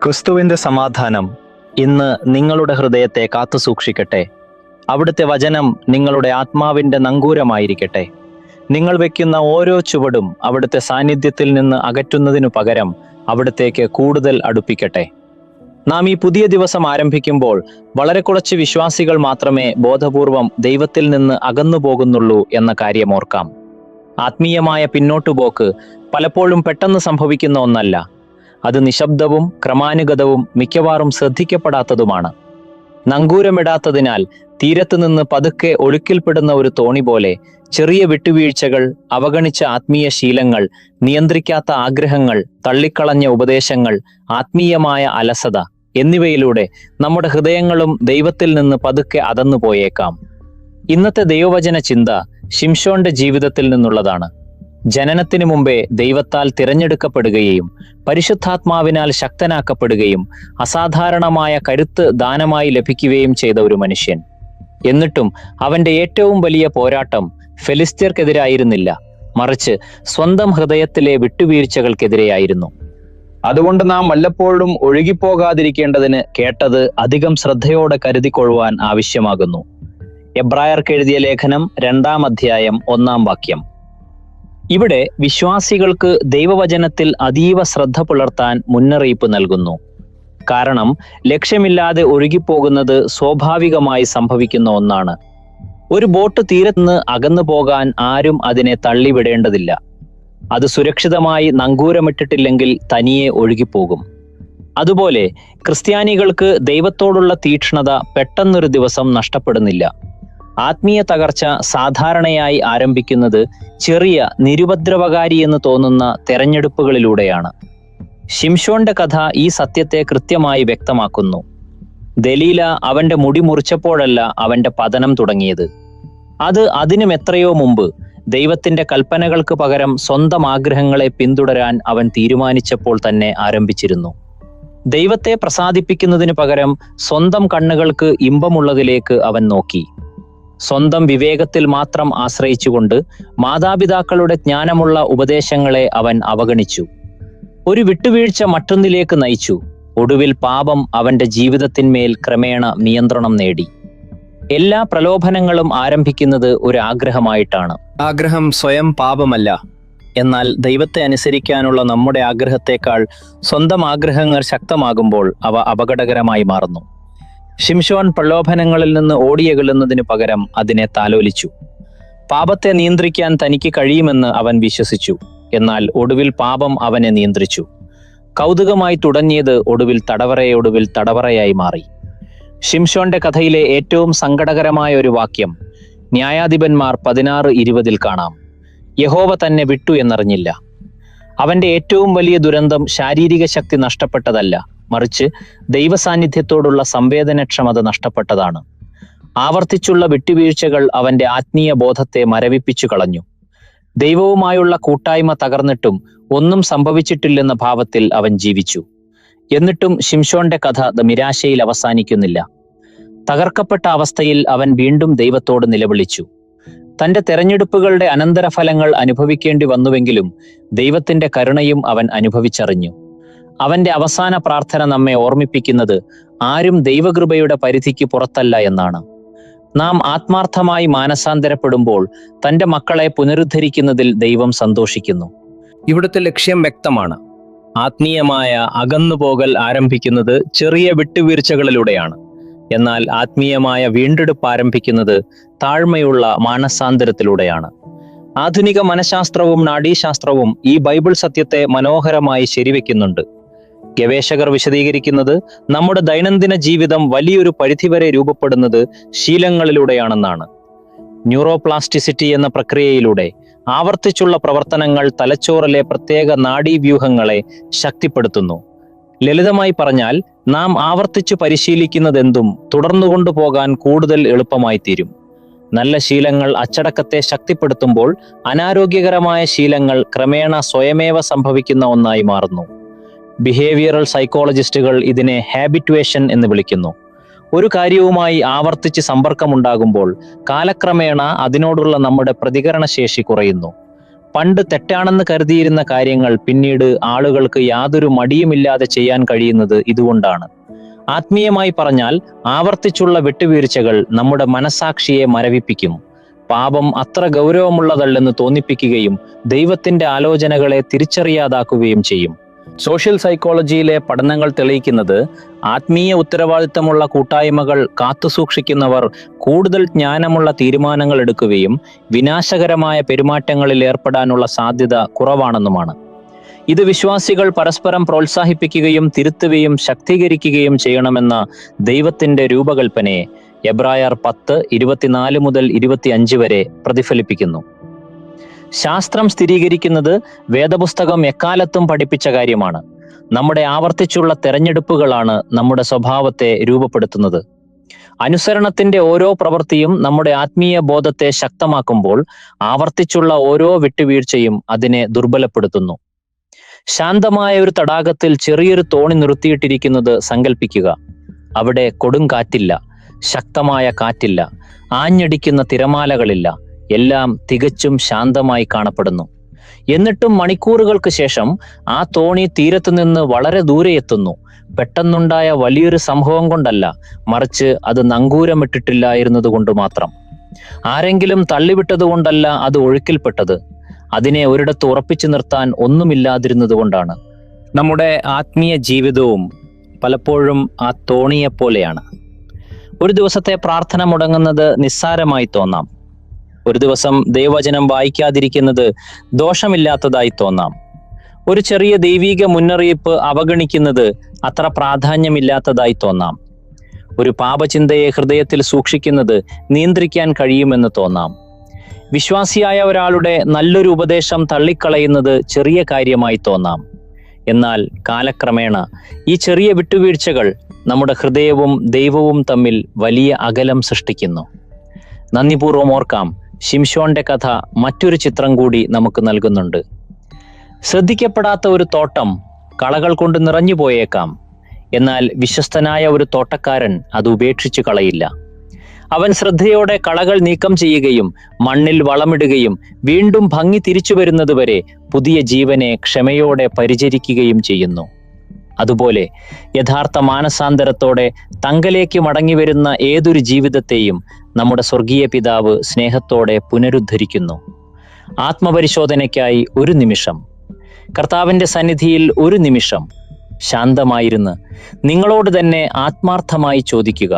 ക്രിസ്തുവിന്റെ സമാധാനം ഇന്ന് നിങ്ങളുടെ ഹൃദയത്തെ കാത്തുസൂക്ഷിക്കട്ടെ. അവിടുത്തെ വചനം നിങ്ങളുടെ ആത്മാവിന്റെ നങ്കൂരമായിരിക്കട്ടെ. നിങ്ങൾ വയ്ക്കുന്ന ഓരോ ചുവടും അവിടുത്തെ സാന്നിധ്യത്തിൽ നിന്ന് അകറ്റുന്നതിനു പകരം അവിടത്തേക്ക് കൂടുതൽ അടുപ്പിക്കട്ടെ. നാം ഈ പുതിയ ദിവസം ആരംഭിക്കുമ്പോൾ വളരെ കുറച്ച് വിശ്വാസികൾ മാത്രമേ ബോധപൂർവം ദൈവത്തിൽ നിന്ന് അകന്നു പോകുന്നുള്ളൂ എന്ന കാര്യം ഓർക്കാം. ആത്മീയമായ പിന്നോട്ടുപോക്ക് പലപ്പോഴും പെട്ടെന്ന് സംഭവിക്കുന്ന ഒന്നല്ല. അത് നിശബ്ദവും ക്രമാനുഗതവും മിക്കവാറും ശ്രദ്ധിക്കപ്പെടാത്തതുമാണ്. നങ്കൂരമിടാത്തതിനാൽ തീരത്ത് നിന്ന് പതുക്കെ ഒഴുക്കിൽപ്പെടുന്ന ഒരു തോണി പോലെ ചെറിയ വിട്ടുവീഴ്ചകൾ, അവഗണിച്ച ആത്മീയ ശീലങ്ങൾ, നിയന്ത്രിക്കാത്ത ആഗ്രഹങ്ങൾ, തള്ളിക്കളഞ്ഞ ഉപദേശങ്ങൾ, ആത്മീയമായ അലസത എന്നിവയിലൂടെ നമ്മുടെ ഹൃദയങ്ങളും ദൈവത്തിൽ നിന്ന് പതുക്കെ അകന്നു പോയേക്കാം. ഇന്നത്തെ ദൈവവചന ചിന്ത ശിംശോന്റെ ജീവിതത്തിൽ നിന്നുള്ളതാണ്. ജനനത്തിനു മുമ്പേ ദൈവത്താൽ തിരഞ്ഞെടുക്കപ്പെടുകയും പരിശുദ്ധാത്മാവിനാൽ ശക്തനാക്കപ്പെടുകയും അസാധാരണമായ കരുത്ത് ദാനമായി ലഭിക്കുകയും ചെയ്ത ഒരു മനുഷ്യൻ. എന്നിട്ടും അവന്റെ ഏറ്റവും വലിയ പോരാട്ടം ഫെലിസ്ത്യർക്കെതിരായിരുന്നില്ല, മറിച്ച് സ്വന്തം ഹൃദയത്തിലെ വിട്ടുവീഴ്ചകൾക്കെതിരെയായിരുന്നു. അതുകൊണ്ട് നാം വല്ലപ്പോഴും ഒഴുകിപ്പോകാതിരിക്കേണ്ടതിന് കേട്ടത് അധികം ശ്രദ്ധയോടെ കരുതിക്കൊള്ളുവാൻ ആവശ്യമാകുന്നു. എബ്രായർക്ക് എഴുതിയ ലേഖനം 2-ാം അധ്യായം 1-ാം വാക്യം. ഇവിടെ വിശ്വാസികൾക്ക് ദൈവവചനത്തിൽ അതീവ ശ്രദ്ധ പുലർത്താൻ മുന്നറിയിപ്പ് നൽകുന്നു. കാരണം ലക്ഷ്യമില്ലാതെ ഒഴുകിപ്പോകുന്നത് സ്വാഭാവികമായി സംഭവിക്കുന്ന ഒന്നാണ്. ഒരു ബോട്ട് തീരത്തുനിന്ന് അകന്നു പോകാൻ ആരും അതിനെ തള്ളിവിടേണ്ടതില്ല. അത് സുരക്ഷിതമായി നങ്കൂരമിട്ടിട്ടില്ലെങ്കിൽ തനിയെ ഒഴുകിപ്പോകും. അതുപോലെ ക്രിസ്ത്യാനികൾക്ക് ദൈവത്തോടുള്ള തീക്ഷ്ണത പെട്ടെന്നൊരു ദിവസം നഷ്ടപ്പെടുന്നില്ല. ആത്മീയ തകർച്ച സാധാരണയായി ആരംഭിക്കുന്നത് ചെറിയ, നിരുപദ്രവകാരി എന്ന് തോന്നുന്ന തെരഞ്ഞെടുപ്പുകളിലൂടെയാണ്. ശിംശോന്റെ കഥ ഈ സത്യത്തെ കൃത്യമായി വ്യക്തമാക്കുന്നു. ദലീല അവന്റെ മുടി മുറിച്ചപ്പോഴല്ല അവന്റെ പതനം തുടങ്ങിയത്. അത് അതിനും എത്രയോ മുമ്പ് ദൈവത്തിന്റെ കൽപ്പനകൾക്ക് പകരം സ്വന്തം ആഗ്രഹങ്ങളെ പിന്തുടരാൻ അവൻ തീരുമാനിച്ചപ്പോൾ തന്നെ ആരംഭിച്ചിരുന്നു. ദൈവത്തെ പ്രസാദിപ്പിക്കുന്നതിന് പകരം സ്വന്തം കണ്ണുകൾക്ക് ഇമ്പമുള്ളതിലേക്ക് അവൻ നോക്കി. സ്വന്തം വിവേകത്തിൽ മാത്രം ആശ്രയിച്ചുകൊണ്ട് മാതാപിതാക്കളുടെ ജ്ഞാനമുള്ള ഉപദേശങ്ങളെ അവൻ അവഗണിച്ചു. ഒരു വിട്ടുവീഴ്ച മറ്റൊന്നിലേക്ക് നയിച്ചു. ഒടുവിൽ പാപം അവന്റെ ജീവിതത്തിന്മേൽ ക്രമേണ നിയന്ത്രണം നേടി. എല്ലാ പ്രലോഭനങ്ങളും ആരംഭിക്കുന്നത് ഒരു ആഗ്രഹമായിട്ടാണ്. ആഗ്രഹം സ്വയം പാപമല്ല. എന്നാൽ ദൈവത്തെ അനുസരിക്കാനുള്ള നമ്മുടെ ആഗ്രഹത്തെക്കാൾ സ്വന്തം ആഗ്രഹങ്ങൾ ശക്തമാകുമ്പോൾ അവ അപകടകരമായി മാറുന്നു. ശിംശോൻ പ്രലോഭനങ്ങളിൽ നിന്ന് ഓടിയകലുന്നതിന് പകരം അതിനെ താലോലിച്ചു. പാപത്തെ നിയന്ത്രിക്കാൻ തനിക്ക് കഴിയുമെന്ന് അവൻ വിശ്വസിച്ചു. എന്നാൽ ഒടുവിൽ പാപം അവനെ നിയന്ത്രിച്ചു. കൗതുകമായി തുടങ്ങിയത് ഒടുവിൽ തടവറയായി മാറി. ശിംശോന്റെ കഥയിലെ ഏറ്റവും സങ്കടകരമായ ഒരു വാക്യം ന്യായാധിപന്മാർ 16:20 കാണാം. യഹോവ തന്നെ വിട്ടു എന്നറിഞ്ഞില്ല. അവന്റെ ഏറ്റവും വലിയ ദുരന്തം ശാരീരിക ശക്തി നഷ്ടപ്പെട്ടതല്ല, മറിച്ച് ദൈവസാന്നിധ്യത്തോടുള്ള സംവേദനക്ഷമത നഷ്ടപ്പെട്ടതാണ്. ആവർത്തിച്ചുള്ള വിട്ടുവീഴ്ചകൾ അവന്റെ ആത്മീയ ബോധത്തെ മരവിപ്പിച്ചു കളഞ്ഞു. ദൈവവുമായുള്ള കൂട്ടായ്മ തകർന്നിട്ടും ഒന്നും സംഭവിച്ചിട്ടില്ലെന്ന ഭാവത്തിൽ അവൻ ജീവിച്ചു. എന്നിട്ടും ശിംശോന്റെ കഥ നിരാശയിൽ അവസാനിക്കുന്നില്ല. തകർക്കപ്പെട്ട അവസ്ഥയിൽ അവൻ വീണ്ടും ദൈവത്തോട് നിലവിളിച്ചു. തന്റെ തെരഞ്ഞെടുപ്പുകളുടെ അനന്തരഫലങ്ങൾ അനുഭവിക്കേണ്ടി വന്നുവെങ്കിലും ദൈവത്തിന്റെ കരുണയും അവൻ അനുഭവിച്ചറിഞ്ഞു. അവന്റെ അവസാന പ്രാർത്ഥന നമ്മെ ഓർമ്മിപ്പിക്കുന്നത് ആരും ദൈവകൃപയുടെ പരിധിക്ക് പുറത്തല്ല എന്നാണ്. നാം ആത്മാർത്ഥമായി മാനസാന്തരപ്പെടുമ്പോൾ തന്റെ മക്കളെ പുനരുദ്ധരിക്കുന്നതിൽ ദൈവം സന്തോഷിക്കുന്നു. ഇവിടുത്തെ ലക്ഷ്യം വ്യക്തമാണ്. ആത്മീയമായ അകന്നുപോകൽ ആരംഭിക്കുന്നത് ചെറിയ വിട്ടുവീഴ്ചകളിലൂടെയാണ്. എന്നാൽ ആത്മീയമായ വീണ്ടെടുപ്പ് ആരംഭിക്കുന്നത് താഴ്മയുള്ള മാനസാന്തരത്തിലൂടെയാണ്. ആധുനിക മനഃശാസ്ത്രവും നാഡീശാസ്ത്രവും ഈ ബൈബിൾ സത്യത്തെ മനോഹരമായി ശരിവെക്കുന്നുണ്ട്. ഗവേഷകർ വിശദീകരിക്കുന്നത് നമ്മുടെ ദൈനംദിന ജീവിതം വലിയൊരു പരിധിവരെ രൂപപ്പെടുന്നത് ശീലങ്ങളിലൂടെയാണെന്നാണ്. ന്യൂറോപ്ലാസ്റ്റിസിറ്റി എന്ന പ്രക്രിയയിലൂടെ ആവർത്തിച്ചുള്ള പ്രവർത്തനങ്ങൾ തലച്ചോറിലെ പ്രത്യേക നാഡീവ്യൂഹങ്ങളെ ശക്തിപ്പെടുത്തുന്നു. ലളിതമായി പറഞ്ഞാൽ നാം ആവർത്തിച്ചു പരിശീലിക്കുന്നതെന്തും തുടർന്നുകൊണ്ടു പോകാൻ കൂടുതൽ എളുപ്പമായി തീരും. നല്ല ശീലങ്ങൾ അച്ചടക്കത്തെ ശക്തിപ്പെടുത്തുമ്പോൾ അനാരോഗ്യകരമായ ശീലങ്ങൾ ക്രമേണ സ്വയമേവ സംഭവിക്കുന്ന ഒന്നായി മാറുന്നു. ബിഹേവിയറൽ സൈക്കോളജിസ്റ്റുകൾ ഇതിനെ ഹാബിറ്റുവേഷൻ എന്ന് വിളിക്കുന്നു. ഒരു കാര്യവുമായി ആവർത്തിച്ച് സമ്പർക്കമുണ്ടാകുമ്പോൾ കാലക്രമേണ അതിനോടുള്ള നമ്മുടെ പ്രതികരണശേഷി കുറയുന്നു. പണ്ട് തെറ്റാണെന്ന് കരുതിയിരുന്ന കാര്യങ്ങൾ പിന്നീട് ആളുകൾക്ക് യാതൊരു മടിയുമില്ലാതെ ചെയ്യാൻ കഴിയുന്നത് ഇതുകൊണ്ടാണ്. ആത്മീയമായി പറഞ്ഞാൽ ആവർത്തിച്ചുള്ള വിട്ടുവീഴ്ചകൾ നമ്മുടെ മനസാക്ഷിയെ മരവിപ്പിക്കും, പാപം അത്ര ഗൗരവമുള്ളതല്ലെന്ന് തോന്നിപ്പിക്കുകയും ദൈവത്തിന്റെ ആലോചനകളെ തിരിച്ചറിയാതാക്കുകയും ചെയ്യും. സോഷ്യൽ സൈക്കോളജിയിലെ പഠനങ്ങൾ തെളിയിക്കുന്നത് ആത്മീയ ഉത്തരവാദിത്തമുള്ള കൂട്ടായ്മകൾ കാത്തുസൂക്ഷിക്കുന്നവർ കൂടുതൽ ജ്ഞാനമുള്ള തീരുമാനങ്ങൾ എടുക്കുകയും വിനാശകരമായ പെരുമാറ്റങ്ങളിൽ ഏർപ്പെടാനുള്ള സാധ്യത കുറവാണെന്നുമാണ്. ഇത് വിശ്വാസികൾ പരസ്പരം പ്രോത്സാഹിപ്പിക്കുകയും തിരുത്തുകയും ശക്തീകരിക്കുകയും ചെയ്യണമെന്ന ദൈവത്തിന്റെ രൂപകൽപ്പനയെ എബ്രായർ 10:24 മുതൽ 25 വരെ പ്രതിഫലിപ്പിക്കുന്നു. ശാസ്ത്രം സ്ഥിരീകരിക്കുന്നത് വേദപുസ്തകം എക്കാലത്തും പഠിപ്പിച്ച കാര്യമാണ്. നമ്മുടെ ആവർത്തിച്ചുള്ള തെരഞ്ഞെടുപ്പുകളാണ് നമ്മുടെ സ്വഭാവത്തെ രൂപപ്പെടുത്തുന്നത്. അനുസരണത്തിന്റെ ഓരോ പ്രവൃത്തിയും നമ്മുടെ ആത്മീയ ബോധത്തെ ശക്തമാക്കുമ്പോൾ ആവർത്തിച്ചുള്ള ഓരോ വിട്ടുവീഴ്ചയും അതിനെ ദുർബലപ്പെടുത്തുന്നു. ശാന്തമായ ഒരു തടാകത്തിൽ ചെറിയൊരു തോണി നിർത്തിയിട്ടിരിക്കുന്നത് സങ്കല്പിക്കുക. അവിടെ കൊടുങ്കാറ്റില്ല, ശക്തമായ കാറ്റില്ല, ആഞ്ഞടിക്കുന്ന തിരമാലകളില്ല, എല്ലാം തികച്ചും ശാന്തമായി കാണപ്പെടുന്നു. എന്നിട്ടും മണിക്കൂറുകൾക്ക് ശേഷം ആ തോണി തീരത്തു നിന്ന് വളരെ ദൂരെ എത്തുന്നു. പെട്ടെന്നുണ്ടായ വലിയൊരു സംഭവം കൊണ്ടല്ല, മറിച്ച് അത് നങ്കൂരമിട്ടിട്ടില്ലായിരുന്നത് കൊണ്ട് മാത്രം. ആരെങ്കിലും തള്ളിവിട്ടത് കൊണ്ടല്ല അത് ഒഴുക്കിൽപ്പെട്ടത്, അതിനെ ഒരിടത്ത് ഉറപ്പിച്ചു നിർത്താൻ ഒന്നുമില്ലാതിരുന്നത് കൊണ്ടാണ്. നമ്മുടെ ആത്മീയ ജീവിതവും പലപ്പോഴും ആ തോണിയെപ്പോലെയാണ്. ഒരു ദിവസത്തെ പ്രാർത്ഥന മുടങ്ങുന്നത് നിസ്സാരമായി തോന്നാം. ഒരു ദിവസം ദൈവവചനം വായിക്കാതിരിക്കുന്നത് ദോഷമില്ലാത്തതായി തോന്നാം. ഒരു ചെറിയ ദൈവിക മുന്നറിയിപ്പ് അവഗണിക്കുന്നത് അത്ര പ്രാധാന്യമില്ലാത്തതായി തോന്നാം. ഒരു പാപചിന്തയെ ഹൃദയത്തിൽ സൂക്ഷിക്കുന്നത് നിയന്ത്രിക്കാൻ കഴിയുമെന്ന് തോന്നാം. വിശ്വാസിയായ ഒരാളുടെ നല്ലൊരു ഉപദേശം തള്ളിക്കളയുന്നത് ചെറിയ കാര്യമായി തോന്നാം. എന്നാൽ കാലക്രമേണ ഈ ചെറിയ വിട്ടുവീഴ്ചകൾ നമ്മുടെ ഹൃദയവും ദൈവവും തമ്മിൽ വലിയ അകലം സൃഷ്ടിക്കുന്നു. നന്ദിപൂർവ്വം ഓർക്കാം, ശിംശോന്റെ കഥ മറ്റൊരു ചിത്രം കൂടി നമുക്ക് നൽകുന്നുണ്ട്. ശ്രദ്ധിക്കപ്പെടാത്ത ഒരു തോട്ടം കളകൾ കൊണ്ട് നിറഞ്ഞു പോയേക്കാം. എന്നാൽ വിശ്വസ്തനായ ഒരു തോട്ടക്കാരൻ അത് ഉപേക്ഷിച്ചു കളയില്ല. അവൻ ശ്രദ്ധയോടെ കളകൾ നീക്കം ചെയ്യുകയും മണ്ണിൽ വളമിടുകയും വീണ്ടും ഭംഗി തിരിച്ചു വരുന്നതുവരെ പുതിയ ജീവനെ ക്ഷമയോടെ പരിചരിക്കുകയും ചെയ്യുന്നു. അതുപോലെ യഥാർത്ഥ മാനസാന്തരത്തോടെ തങ്കലേക്ക് മടങ്ങി വരുന്ന ഏതൊരു ജീവിതത്തെയും നമ്മുടെ സ്വർഗീയ പിതാവ് സ്നേഹത്തോടെ പുനരുദ്ധരിക്കുന്നു. ആത്മപരിശോധനയ്ക്കായി ഒരു നിമിഷം, കർത്താവിന്റെ സന്നിധിയിൽ ഒരു നിമിഷം ശാന്തമായിരുന്ന് നിങ്ങളോട് തന്നെ ആത്മാർത്ഥമായി ചോദിക്കുക,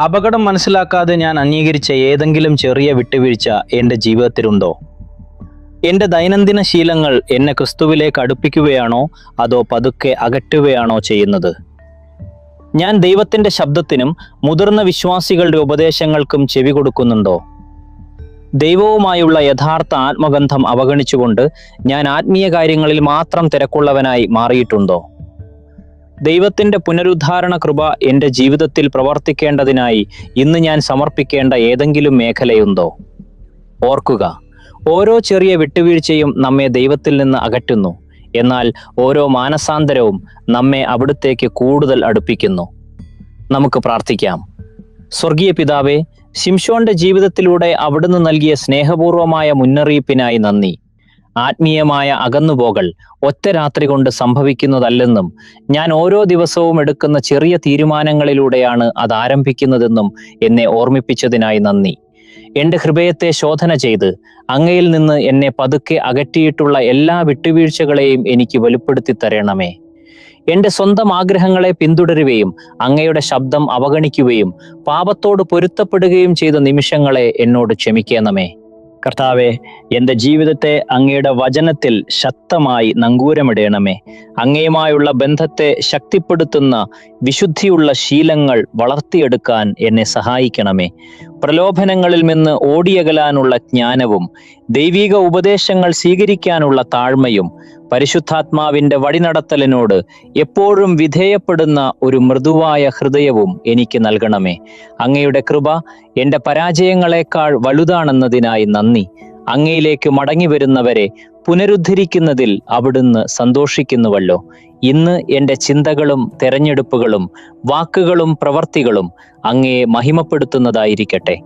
അപകടം മനസ്സിലാക്കാതെ ഞാൻ അംഗീകരിച്ച ഏതെങ്കിലും ചെറിയ വിട്ടുവീഴ്ച എൻ്റെ ജീവിതത്തിലുണ്ടോ? എൻ്റെ ദൈനംദിന ശീലങ്ങൾ എന്നെ ക്രിസ്തുവിലേക്ക് അടുപ്പിക്കുകയാണോ അതോ പതുക്കെ അകറ്റുകയാണോ ചെയ്യുന്നത്? ഞാൻ ദൈവത്തിൻ്റെ ശബ്ദത്തിനും മുതിർന്ന വിശ്വാസികളുടെ ഉപദേശങ്ങൾക്കും ചെവി കൊടുക്കുന്നുണ്ടോ? ദൈവവുമായുള്ള യഥാർത്ഥ ആത്മബന്ധം അവഗണിച്ചുകൊണ്ട് ഞാൻ ആത്മീയ കാര്യങ്ങളിൽ മാത്രം തിരക്കുള്ളവനായി മാറിയിട്ടുണ്ടോ? ദൈവത്തിൻ്റെ പുനരുദ്ധാരണ കൃപ എൻ്റെ ജീവിതത്തിൽ പ്രവർത്തിക്കേണ്ടതിനായി ഇന്ന് ഞാൻ സമർപ്പിക്കേണ്ട ഏതെങ്കിലും മേഖലയുണ്ടോ? ഓർക്കുക, ഓരോ ചെറിയ വിട്ടുവീഴ്ചയും നമ്മെ ദൈവത്തിൽ നിന്ന് അകറ്റുന്നു. എന്നാൽ ഓരോ മാനസാന്തരവും നമ്മെ അവിടുത്തേക്ക് കൂടുതൽ അടുപ്പിക്കുന്നു. നമുക്ക് പ്രാർത്ഥിക്കാം. സ്വർഗീയ പിതാവേ, ശിംശോന്റെ ജീവിതത്തിലൂടെ അവിടുന്ന് നൽകിയ സ്നേഹപൂർവമായ മുന്നറിയിപ്പിനായി നന്ദി. ആത്മീയമായ അകന്നുപോകൽ ഒറ്റ രാത്രി കൊണ്ട് സംഭവിക്കുന്നതല്ലെന്നും ഞാൻ ഓരോ ദിവസവും എടുക്കുന്ന ചെറിയ തീരുമാനങ്ങളിലൂടെയാണ് അത് ആരംഭിക്കുന്നതെന്നും എന്നെ ഓർമ്മിപ്പിച്ചതിനായി നന്ദി. എൻ്റെ ഹൃദയത്തെ ശോധന ചെയ്ത് അങ്ങയിൽ നിന്ന് എന്നെ പതുക്കെ അകറ്റിയിട്ടുള്ള എല്ലാ വിട്ടുവീഴ്ചകളെയും എനിക്ക് വെളിപ്പെടുത്തി തരണമേ. എൻ്റെ സ്വന്തം ആഗ്രഹങ്ങളെ പിന്തുടരുകയും അങ്ങയുടെ ശബ്ദം അവഗണിക്കുകയും പാപത്തോട് പൊരുത്തപ്പെടുകയും ചെയ്ത നിമിഷങ്ങളെ എന്നോട് ക്ഷമിക്കണമേ. കർത്താവെ, എൻ്റെ ജീവിതത്തെ അങ്ങയുടെ വചനത്തിൽ ശക്തമായി നങ്കൂരമിടണമേ. അങ്ങയുമായുള്ള ബന്ധത്തെ ശക്തിപ്പെടുത്തുന്ന വിശുദ്ധിയുള്ള ശീലങ്ങൾ വളർത്തിയെടുക്കാൻ എന്നെ സഹായിക്കണമേ. പ്രലോഭനങ്ങളിൽ നിന്ന് ഓടിയകലാനുള്ള ജ്ഞാനവും ദൈവിക ഉപദേശങ്ങൾ സ്വീകരിക്കാനുള്ള താഴ്മയും പരിശുദ്ധാത്മാവിൻ്റെ വഴിനടത്തലിനോട് എപ്പോഴും വിധേയപ്പെടുന്ന ഒരു മൃദുവായ ഹൃദയവും എനിക്ക് നൽകണമേ. അങ്ങയുടെ കൃപ എൻ്റെ പരാജയങ്ങളെക്കാൾ വലുതാണെന്നതിനായി നന്ദി. അങ്ങയിലേക്ക് മടങ്ങി വരുന്നവരെ പുനരുദ്ധരിക്കുന്നതിൽ അവിടുന്ന് സന്തോഷിക്കുന്നുവല്ലോ. ഇന്ന് എൻ്റെ ചിന്തകളും തെരഞ്ഞെടുപ്പുകളും വാക്കുകളും പ്രവർത്തികളും അങ്ങയെ മഹിമപ്പെടുത്തുന്നതായിരിക്കട്ടെ.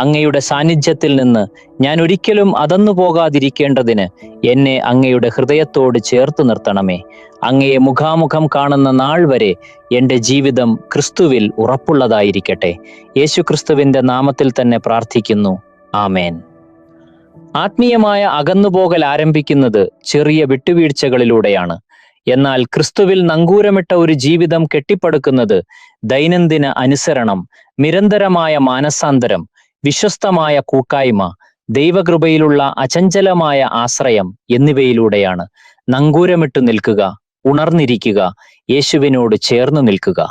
അങ്ങയുടെ സാന്നിധ്യത്തിൽ നിന്ന് ഞാൻ ഒരിക്കലും അകന്നു പോകാതിരിക്കേണ്ടതിന് എന്നെ അങ്ങയുടെ ഹൃദയത്തോട് ചേർത്ത് നിർത്തണമേ. അങ്ങയെ മുഖാമുഖം കാണുന്ന നാൾ വരെ എൻ്റെ ജീവിതം ക്രിസ്തുവിൽ ഉറപ്പുള്ളതായിരിക്കട്ടെ. യേശു ക്രിസ്തുവിൻ്റെ നാമത്തിൽ തന്നെ പ്രാർത്ഥിക്കുന്നു. ആമേൻ. ആത്മീയമായ അകന്നുപോകൽ ആരംഭിക്കുന്നത് ചെറിയ വിട്ടുവീഴ്ചകളിലൂടെയാണ്. എന്നാൽ ക്രിസ്തുവിൽ നങ്കൂരമിട്ട ഒരു ജീവിതം കെട്ടിപ്പടുക്കുന്നത് ദൈനംദിന അനുസരണം, നിരന്തരമായ മാനസാന്തരം, വിശ്വസ്തമായ കൂട്ടായ്മ, ദൈവകൃപയിലുള്ള അചഞ്ചലമായ ആശ്രയം എന്നിവയിലൂടെയാണ്. നങ്കൂരമിട്ടു നിൽക്കുക, ഉണർന്നിരിക്കുക, യേശുവിനോട് ചേർന്ന് നിൽക്കുക.